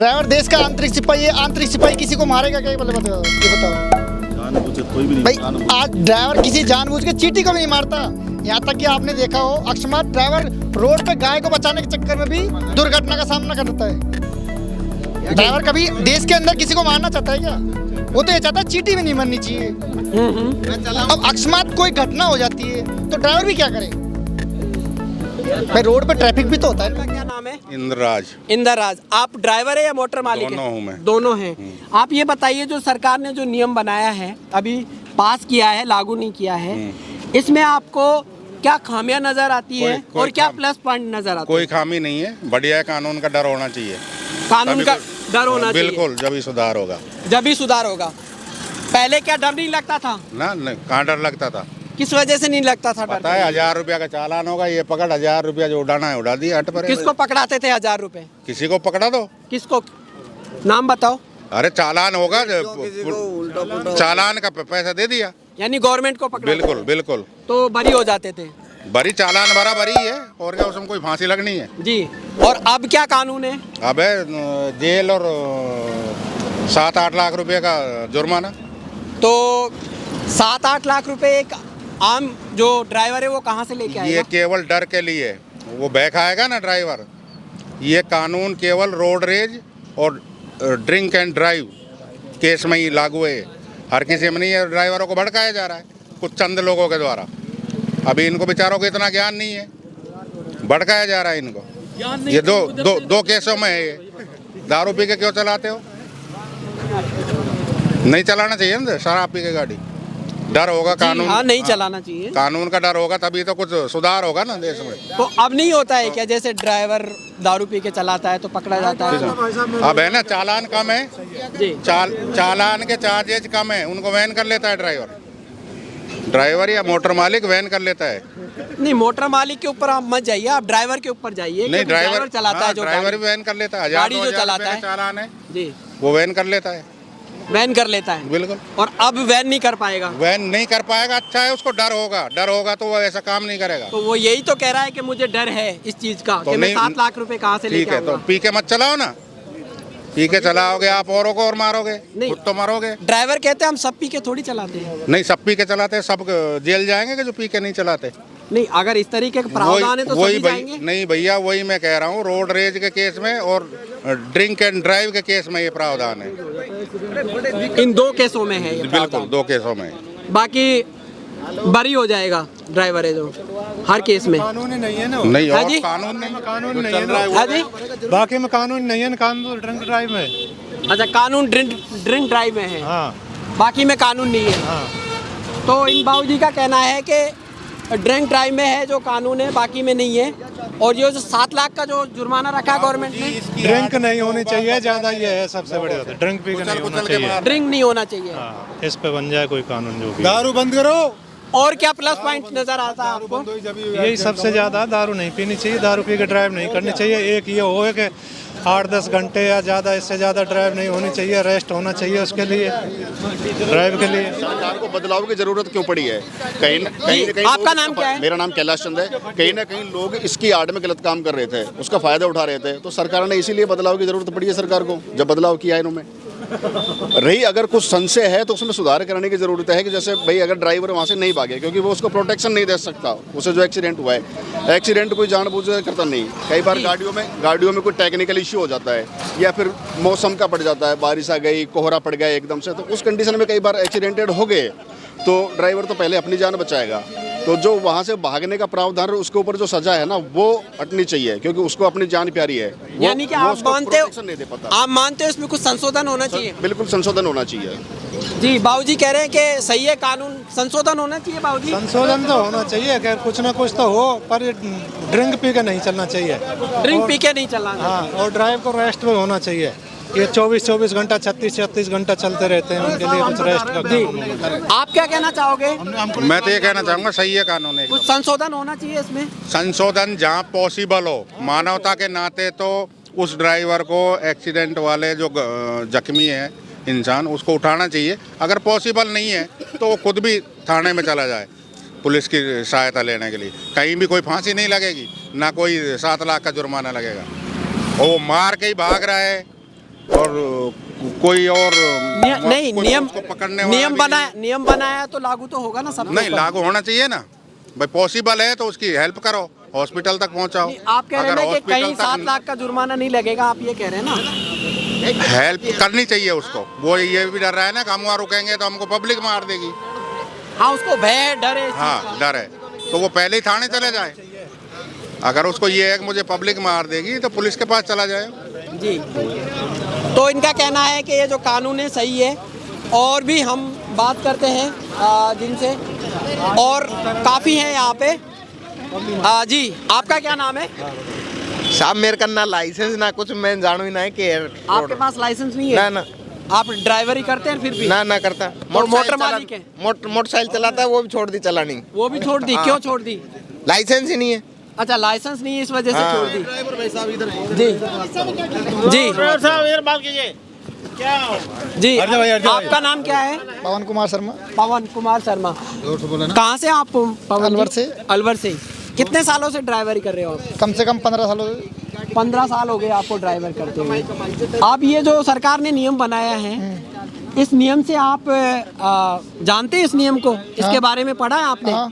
Driver देश का आंतरिक सिपाही है, आंतरिक सिपाही किसी को मारेगा क्या? ये बताओ, ये बताओ। जानबूझ के कोई भी नहीं भाई आज ड्राइवर किसी जानबूझ के चींटी को भी नहीं मारता। यहाँ तक कि आपने देखा हो अकस्मात ड्राइवर रोड पे गाय को बचाने के चक्कर में भी दुर्घटना का सामना करता है। ड्राइवर कभी देश के अंदर किसी को मारना चाहता है क्या? वो तो ये चाहता है चींटी भी नहीं मरनी चाहिए। अब अकस्मात कोई घटना हो जाती है तो ड्राइवर भी क्या करे? भाई रोड पे ट्रैफिक भी तो होता है। क्या नाम है? इंद्रराज। इंद्रराज। आप ड्राइवर है या मोटर मालिक है? दोनों हूं मैं। दोनों हैं। आप ये बताइए जो सरकार ने जो नियम बनाया है अभी पास किया है, लागू नहीं किया है, इसमें आपको क्या खामियां नजर आती है कोई और क्या प्लस पॉइंट नजर आते हैं? कोई खामी नहीं है, बढ़िया है। कानून का डर होना चाहिए। कानून का तभी डर होना चाहिए। बिल्कुल, जब ही सुधार होगा। जब ही सुधार होगा। पहले क्या डर नहीं लगता था? ना कहाँ डर लगता था? किस वजह से नहीं लगता था डर? पता है 1000 रुपया का चालान होगा, ये पकड़ 1000 रुपया जो उड़ाना है उड़ा दिया, हट पर। किसको पकड़ाते थे 1000 रुपए? किसी को पकड़ा दो। किसको? नाम बताओ। अरे चालान होगा, चालान का पैसा दे दिया। यानी गवर्नमेंट को पकड़ा? बिल्कुल बिल्कुल। तो बरी हो जाते थे। बरी चालान भरा बरी है, और क्या उसमें कोई फांसी लगनी है? जी। और अब क्या कानून है? अब है जेल और 7-8 लाख रुपए का जुर्माना। तो 7-8 लाख रुपए एक आम जो ड्राइवर है वो कहाँ से लेके ये आएगा? केवल डर के लिए वो बहकाएगा ना ड्राइवर। ये कानून केवल रोड रेज और ड्रिंक एंड ड्राइव केस में ही लागू है। हर किसी में नहीं है। ड्राइवरों को भड़काया जा रहा है कुछ चंद लोगों के द्वारा। अभी इनको बेचारों को इतना ज्ञान नहीं है, भड़काया जा रहा है इनको। ये दो केसों में है ये। दारू पी के क्यों चलाते हो? नहीं चलाना चाहिए ना शराब पी के गाड़ी। डर होगा कानून। हाँ, नहीं चलाना चाहिए। कानून का डर होगा तभी तो कुछ सुधार होगा ना देश में। तो अब नहीं होता है क्या, जैसे ड्राइवर दारू पी के चलाता है तो पकड़ा जाता है? अब है ना चालान कम है जी। चालान के चार्जेज कम है, उनको वैन कर लेता है ड्राइवर या मोटर मालिक वैन कर लेता है। नहीं, मोटर मालिक के ऊपर आप मत जाइए, आप ड्राइवर के ऊपर जाइए। नहीं, ड्राइवर चलाता है जो ड्राइवर भी वैन कर लेता है। गाड़ी जो चलाता है चालान है जी, वो वैन कर लेता है। वैन कर लेता है। बिल्कुल। और अब वैन नहीं कर पाएगा? वैन नहीं कर पाएगा। अच्छा है, उसको डर होगा तो वो ऐसा काम नहीं करेगा। तो वो यही तो कह रहा है कि मुझे डर है इस चीज का तो कि मैं 7 लाख रुपए कहाँ से ठीक लेके है, तो आऊंगा? पी के मत चलाओ ना। पी के चलाओगे आप औरों को और मारोगे, नहीं। खुद तो मरोगे। ड्राइवर कहते हैं हम सब पी के थोड़ी चलाते हैं। नहीं, सब पी के चलाते हैं, सब जेल जाएंगे कि जो पी के नहीं चलाते। नहीं, अगर इस तरीके के प्रावधान है तो सभी जाएंगे। नहीं भैया, वही मैं कह रहा हूँ, रोड रेज के केस में और ड्रिंक एंड ड्राइव के केस में ये प्रावधान है। इन 2 केसों में है ये बिल्कुल, प्रावधान। 2 केसों में। बाकी बरी हो जाएगा ड्राइवर है जो हर केस में। कानून ही नहीं है ना। नहीं, हाँ और जी? कानून नहीं चल रहा है है। हाँ जी। बाकी में कानून नहीं है ना। कानून ड्रिंक ड्राइव में। अच्छा, कानून ड्रिंक ड्राइव में है, हाँ बाकी में कानून नहीं है। हाँ। तो इन बाबूजी का कहना है कि ड्रिंक ड्राइव में है जो कानून है, बाकी में नहीं है। और ये जो 7 लाख का जो जुर्माना रखा है गवर्नमेंट ने, ड्रिंक नहीं होनी चाहिए ज्यादा, ये है सबसे बड़ी बात। ड्रिंक पी के नहीं होना चाहिए। ड्रिंक नहीं होना चाहिए। हाँ, इस पे बन जाए कोई कानून जो भी। दारू बंद करो। और क्या प्लस पॉइंट नजर आता है आपको? यही सबसे ज्यादा, दारू नहीं पीनी चाहिए, दारू पी के ड्राइव नहीं करनी चाहिए। एक ये हो कि 8-10 घंटे या ज़्यादा, इससे ज़्यादा ड्राइव नहीं होनी चाहिए। रेस्ट होना चाहिए उसके लिए, ड्राइव के लिए। सरकार को बदलाव की जरूरत क्यों पड़ी है? कहीं न कहीं आपका नाम क्या है? मेरा नाम कैलाश चंद है। कहीं ना कहीं लोग इसकी आड़ में गलत काम कर रहे थे, उसका फायदा उठा रहे थे, तो सरकार ने इसीलिए बदलाव की जरूरत पड़ी है सरकार को, जब बदलाव किया है इन्होंने। रही अगर कुछ संशय है तो उसमें सुधार करने की जरूरत है कि जैसे भाई अगर ड्राइवर वहाँ से नहीं भागे, क्योंकि वो उसको प्रोटेक्शन नहीं दे सकता, उसे जो एक्सीडेंट हुआ है, एक्सीडेंट कोई जानबूझ कर करता नहीं। कई बार गाड़ियों में कोई टेक्निकल इश्यू हो जाता है, या फिर मौसम का पड़ जाता है, बारिश आ गई, कोहरा पड़ गया एकदम से, तो उस कंडीशन में कई बार एक्सीडेंटेड हो गए, तो ड्राइवर तो पहले अपनी जान बचाएगा। तो जो वहाँ से भागने का प्रावधान है उसके ऊपर जो सजा है ना, वो हटनी चाहिए, क्योंकि उसको अपनी जान प्यारी है। यानी कि आप मानते हो, आप मानते हो इसमें कुछ संशोधन होना चाहिए? बिल्कुल संशोधन होना चाहिए। जी, बाबूजी कह रहे हैं कि सही है, कानून संशोधन होना चाहिए। बाबूजी, संशोधन तो होना चाहिए कि कुछ ना कुछ तो हो, पर ड्रिंक पी के नहीं चलना चाहिए। ड्रिंक पी के नहीं चलाना। हाँ, और ड्राइव को रेस्ट में होना चाहिए। ये 24-24 घंटा, 36-36 घंटा चलते रहते हैं, उनके लिए कुछ रेस्ट का काम। आप क्या कहना चाहोगे? मैं तो ये कहना चाहूँगा सही है कानून है। कुछ संशोधन होना चाहिए इसमें। संशोधन जहाँ पॉसिबल हो, मानवता के नाते, तो उस ड्राइवर को, एक्सीडेंट वाले जो जख्मी है इंसान, उसको उठाना चाहिए। अगर पॉसिबल नहीं है तो वो खुद भी थाने में चला जाए पुलिस की सहायता लेने के लिए। कहीं भी कोई फांसी नहीं लगेगी, ना कोई 7 लाख का जुर्माना लगेगा। और वो मार के ही भाग रहा है और कोई और नहीं, कोई नियम उसको पकड़ने वाला भी नहीं। नियम बनाया तो लागू तो होगा ना सब नहीं, लागू होना चाहिए ना भाई। पॉसिबल है तो उसकी हेल्प करो, हॉस्पिटल तक पहुंचाओ। आप कह रहे हैं कि हॉस्पिटल कहीं तक 7 लाख का जुर्माना नहीं लगेगा, आप ये कह रहे हैं ना? हेल्प करनी चाहिए उसको। वो ये भी डर रहा है ना कि हम वहाँ रुकेंगे तो हमको पब्लिक मार देगी। हाँ, उसको भय डर है इस चीज़ हाँ, का। डर है तो वो पहले ही थाने चले जाए। अगर उसको ये है कि मुझे पब्लिक मार देगी तो पुलिस के पास चला जाए। जी, तो इनका कहना है कि ये जो कानून है सही है। और भी हम बात करते हैं जिनसे, और काफ़ी हैं यहाँ पे। जी, आपका क्या नाम है? साहब मेरे का ना लाइसेंस ना कुछ, मैं जानू ही ना है कि आपके पास लाइसेंस नहीं है? ना ना आप ड्राइवरी करते हैं फिर भी? ना ना करता। मोटर मालिक है? मोटरसाइकिल चलाता है, वो भी छोड़ दी चलानी। वो भी छोड़ दी? हाँ। क्यों छोड़ दी? लाइसेंस ही नहीं है। अच्छा, लाइसेंस नहीं है इस वजह से हाँ। छोड़ दी। जी जी जी, आपका नाम क्या है? पवन कुमार शर्मा, पवन कुमार शर्मा। कहाँ से आप पवन? अलवर जी? से। अलवर से। कितने सालों से ड्राइवरी कर रहे हो आप? कम से कम 15 सालों से। 15 साल हो गए आपको ड्राइवर करते हुए। अब ये जो सरकार ने नियम बनाया है, इस नियम से आप जानते हैं इस नियम को? इसके बारे में पढ़ा है आपने? हाँ।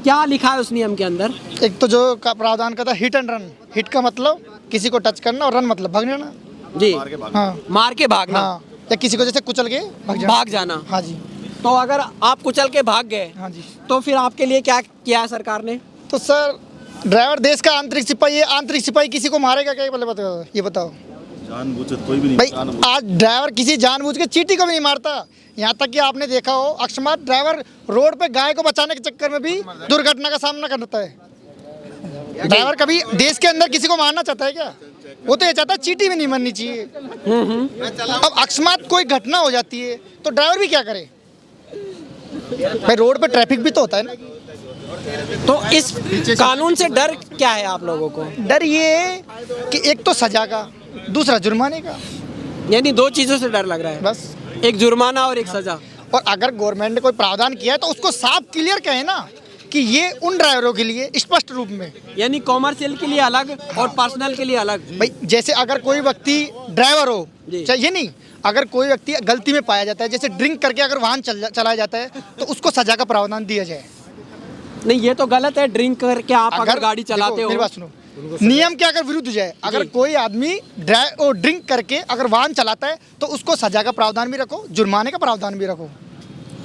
क्या लिखा है उस नियम के अंदर? एक तो जो का प्रावधान का था हिट एंड रन। हिट का मतलब किसी को टच करना, और रन मतलब भागने ना। जी, हाँ मार के भागना। हाँ, या किसी को जैसे कुचल के भाग जाना। हाँ जी। तो अगर आप कुचल के भाग गए, हाँ जी, तो फिर आपके लिए क्या किया है सरकार ने? तो सर ड्राइवर देश का आंतरिक सिपाही है। आंतरिक सिपाही किसी को मारेगा क्या? पहले बताओ, ये बताओ। कोई भी नहीं भाई आज ड्राइवर किसी जानबूझ के चींटी को भी नहीं मारता। यहाँ तक कि आपने देखा हो अकस्मात ड्राइवर रोड पे गाय को बचाने के चक्कर में भी दुर्घटना का सामना करता है। ड्राइवर कभी देश के अंदर किसी को मारना चाहता है क्या? वो तो ये चाहता है चींटी भी नहीं मरनी चाहिए। अब अकस्मात कोई घटना हो जाती है तो ड्राइवर भी क्या करे? भाई रोड पे ट्रैफिक भी तो होता है ना। तो इस कानून से डर क्या है आप लोगों को? डर ये है कि एक तो सजा का, दूसरा जुर्माने का। यानी 2 चीजों से डर लग रहा है बस। एक जुर्माना और एक सजा। और अगर गवर्नमेंट ने कोई प्रावधान किया है तो उसको साफ क्लियर कहे ना कि ये उन ड्राइवरों के लिए स्पष्ट रूप में। यानी कॉमर्शियल के लिए अलग और पर्सनल के लिए अलग। भाई जैसे अगर कोई व्यक्ति ड्राइवर हो, जी। चाहिए नहीं, अगर कोई व्यक्ति गलती में पाया जाता है, जैसे ड्रिंक करके अगर वाहन चलाया जाता है, तो उसको सजा का प्रावधान दिया जाए। नहीं, ये तो गलत है। ड्रिंक करके आप अगर गाड़ी चलाते देखो, मेरी हो, बात सुनो, नियम के अगर विरुद्ध जाए, अगर जी। कोई आदमी ड्रिंक करके अगर वाहन चलाता है तो उसको सजा का प्रावधान भी रखो, जुर्माने का प्रावधान भी रखो।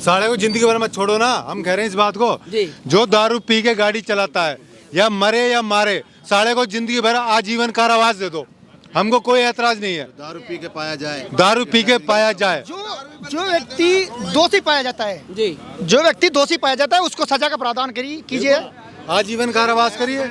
साले को जिंदगी भर मत छोड़ो ना। हम कह रहे हैं इस बात को, जी। जो दारू पी के गाड़ी चलाता है, या मरे या मारे, साले को जिंदगी भर आजीवन कारावास दे दो। हमको कोई ऐतराज नहीं है। दारू पी के पाया जाए, दारू पी के पाया जाए। जो व्यक्ति दोषी पाया जाता है, जी, जो व्यक्ति दोषी पाया जाता है उसको सजा का प्रावधान कीजिए। आजीवन कारावास करिए।